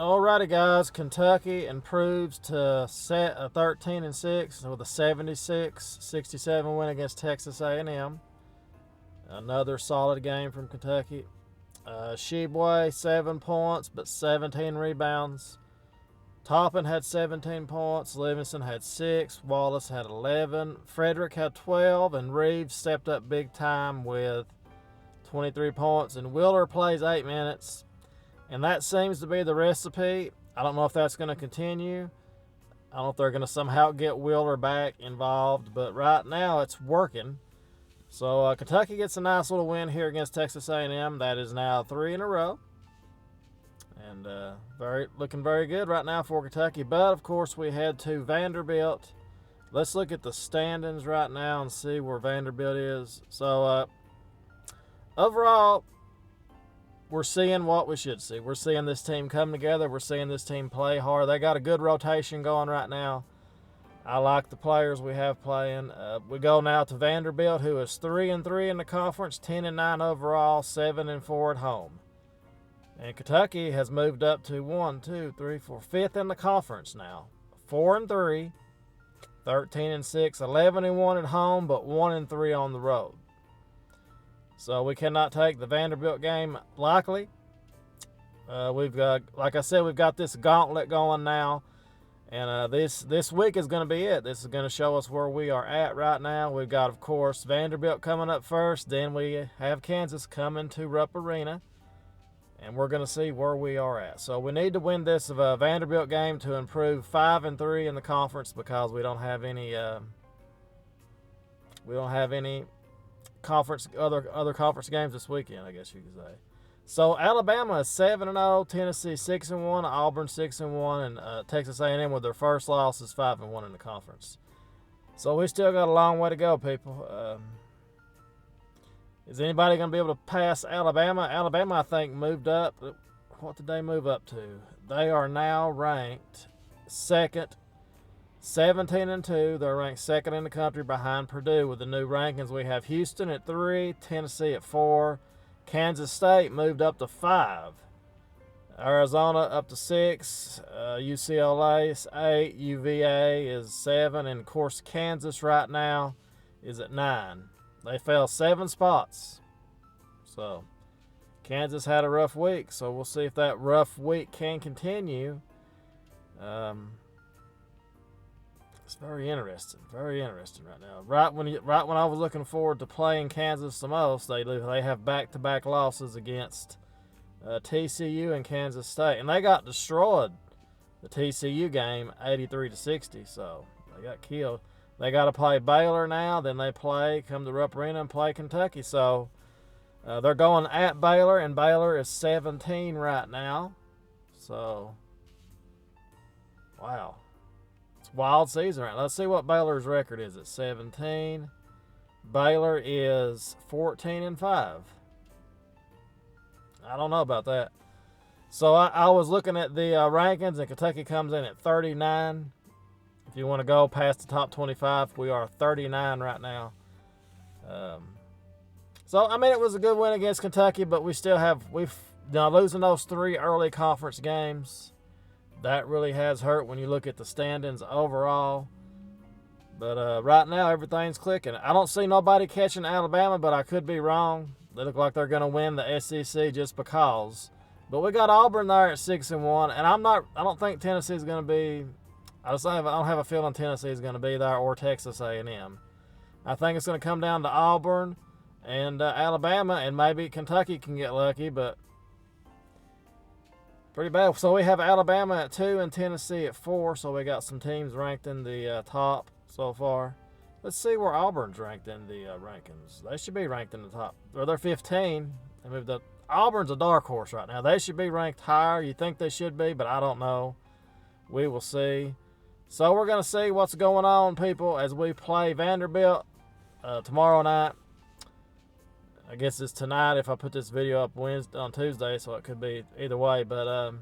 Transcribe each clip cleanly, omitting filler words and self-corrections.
Alrighty, guys. Kentucky improves to set a 13-6 with a 76-67 win against Texas A&M. Another solid game from Kentucky. Sheboy 7 points but 17 rebounds. Toppin had 17 points. Livingston had 6. Wallace had 11. Frederick had 12, and Reeves stepped up big time with 23 points. And Wheeler plays 8 minutes. And that seems to be the recipe. I don't know if that's going to continue. I don't know if they're going to somehow get Wheeler back involved. But right now, it's working. So Kentucky gets a nice little win here against Texas A&M. That is now 3 in a row. And looking very good right now for Kentucky. But, of course, we head to Vanderbilt. Let's look at the standings right now and see where Vanderbilt is. So, overall, we're seeing what we should see. We're seeing this team come together. We're seeing this team play hard. They got a good rotation going right now. I like the players we have playing. We go now to Vanderbilt, who is 3-3 in the conference, 10-9 overall, 7-4 at home. And Kentucky has moved up to 5th in the conference now, 4-3, 13-6, 11-1 at home, but 1-3 on the road. So we cannot take the Vanderbilt game lightly. We've got, like I said, we've got this gauntlet going now. And this week is going to be it. This is going to show us where we are at right now. We've got, of course, Vanderbilt coming up first. Then we have Kansas coming to Rupp Arena. And we're going to see where we are at. So we need to win this Vanderbilt game to improve 5-3 in the conference, because we don't have any conference other conference games this weekend, I guess you could say. So Alabama is 7-0, Tennessee 6-1, Auburn 6-1, and Texas A&M with their first loss is 5-1 in the conference. So we still got a long way to go, people. Is anybody going to be able to pass Alabama? Alabama, I think, moved up. What did they move up to? They are now ranked second, 17-2. They're ranked second in the country behind Purdue. With the new rankings, we have Houston at 3, Tennessee at 4. Kansas State moved up to 5. Arizona up to 6. UCLA is 8. UVA is 7. And, of course, Kansas right now is at 9. They fell 7 spots. So, Kansas had a rough week. So, we'll see if that rough week can continue. It's very interesting. Very interesting right now. Right when I was looking forward to playing Kansas the most, they have back-to-back losses against TCU and Kansas State. And they got destroyed, the TCU game, 83-60. So, they got killed. They got to play Baylor now. Then they come to Rupp Arena and play Kentucky. So they're going at Baylor, and Baylor is 17 right now. So, wow. It's a wild season right now. Let's see what Baylor's record is at 17. Baylor is 14-5. I don't know about that. So I was looking at the rankings, and Kentucky comes in at 39. If you want to go past the top 25, we are 39 right now. So, I mean, it was a good win against Kentucky, but we've losing those 3 early conference games. That really has hurt when you look at the standings overall. But right now, everything's clicking. I don't see nobody catching Alabama, but I could be wrong. They look like they're going to win the SEC just because. But we got Auburn there at 6-1, and I don't think Tennessee's going to be. I don't have a feeling Tennessee is going to be there, or Texas A&M. I think it's going to come down to Auburn and Alabama, and maybe Kentucky can get lucky, but pretty bad. So we have Alabama at 2 and Tennessee at 4, so we got some teams ranked in the top so far. Let's see where Auburn's ranked in the rankings. They should be ranked in the top. Or they're 15. They moved up. Auburn's a dark horse right now. They should be ranked higher. You think they should be, but I don't know. We will see. So we're going to see what's going on, people, as we play Vanderbilt tomorrow night. I guess it's tonight if I put this video up on Tuesday, so it could be either way. But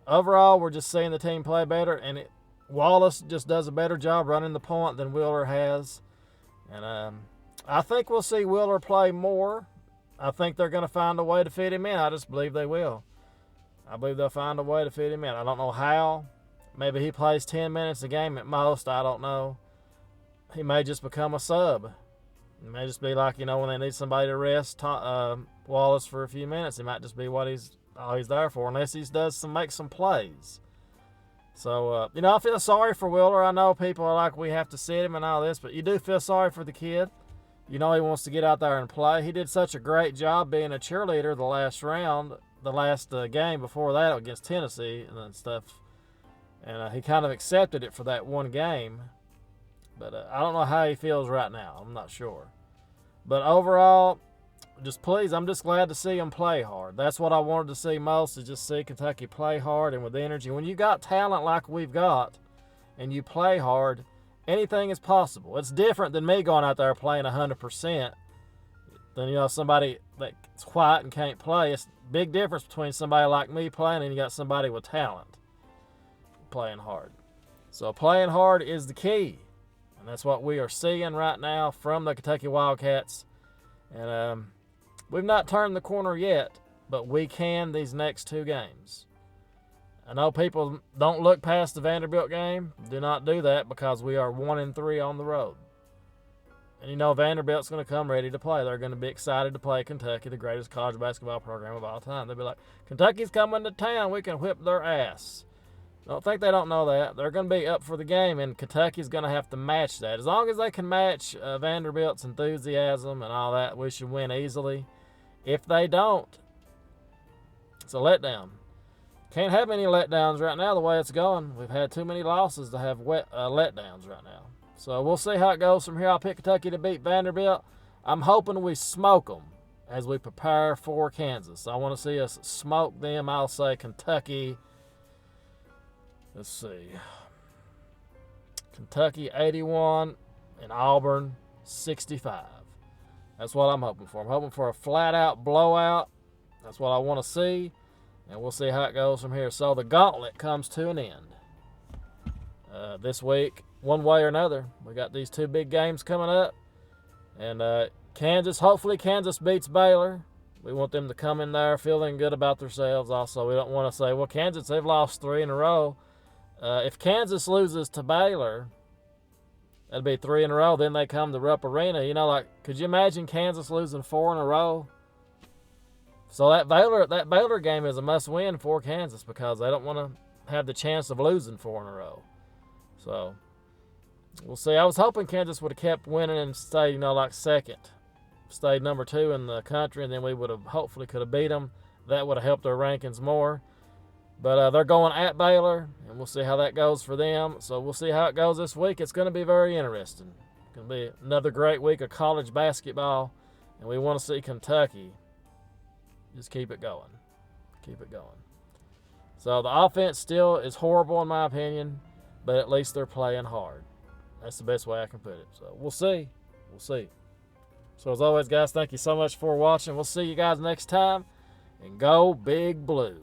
overall, we're just seeing the team play better, and Wallace just does a better job running the point than Wheeler has. And I think we'll see Wheeler play more. I think they're going to find a way to fit him in. I just believe they will. I believe they'll find a way to fit him in. I don't know how. Maybe he plays 10 minutes a game at most. I don't know. He may just become a sub. It may just be like, when they need somebody to rest Wallace for a few minutes. It might just be all he's there for, unless he does make some plays. So, I feel sorry for Wheeler. I know people are like, we have to sit him and all this, but you do feel sorry for the kid. He wants to get out there and play. He did such a great job being a cheerleader the last game before that against Tennessee and stuff. And he kind of accepted it for that one game. But I don't know how he feels right now. I'm not sure. But overall, I'm just glad to see him play hard. That's what I wanted to see most, is just see Kentucky play hard and with energy. When you got talent like we've got and you play hard, anything is possible. It's different than me going out there playing 100% than, somebody that's quiet and can't play. It's a big difference between somebody like me playing and you got somebody with talent playing hard. So playing hard is the key. And that's what we are seeing right now from the Kentucky Wildcats. And we've not turned the corner yet, but we can these next two games. I know people don't look past the Vanderbilt game. Do not do that, because we are 1-3 on the road. And Vanderbilt's going to come ready to play. They're going to be excited to play Kentucky, the greatest college basketball program of all time. They'll be like, Kentucky's coming to town. We can whip their ass. Don't think they don't know that. They're going to be up for the game, and Kentucky's going to have to match that. As long as they can match Vanderbilt's enthusiasm and all that, we should win easily. If they don't, it's a letdown. Can't have any letdowns right now the way it's going. We've had too many losses to have letdowns right now. So we'll see how it goes from here. I'll pick Kentucky to beat Vanderbilt. I'm hoping we smoke them as we prepare for Kansas. I want to see us smoke them. I'll say Kentucky. Let's see. Kentucky 81 and Auburn 65. That's what I'm hoping for. I'm hoping for a flat-out blowout. That's what I want to see. And we'll see how it goes from here. So the gauntlet comes to an end this week, one way or another. We got these two big games coming up. And hopefully Kansas beats Baylor. We want them to come in there feeling good about themselves also. We don't want to say, well, Kansas, they've lost 3 in a row. If Kansas loses to Baylor, that'd be 3 in a row. Then they come to Rupp Arena. Could you imagine Kansas losing 4 in a row? So that Baylor game is a must-win for Kansas, because they don't want to have the chance of losing 4 in a row. So we'll see. I was hoping Kansas would have kept winning and stayed, second, stayed number 2 in the country, and then we would have hopefully could have beat them. That would have helped their rankings more. But they're going at Baylor, and we'll see how that goes for them. So we'll see how it goes this week. It's going to be very interesting. It's going to be another great week of college basketball, and we want to see Kentucky just keep it going. Keep it going. So the offense still is horrible in my opinion, but at least they're playing hard. That's the best way I can put it. So we'll see. We'll see. So as always, guys, thank you so much for watching. We'll see you guys next time, and go Big Blue.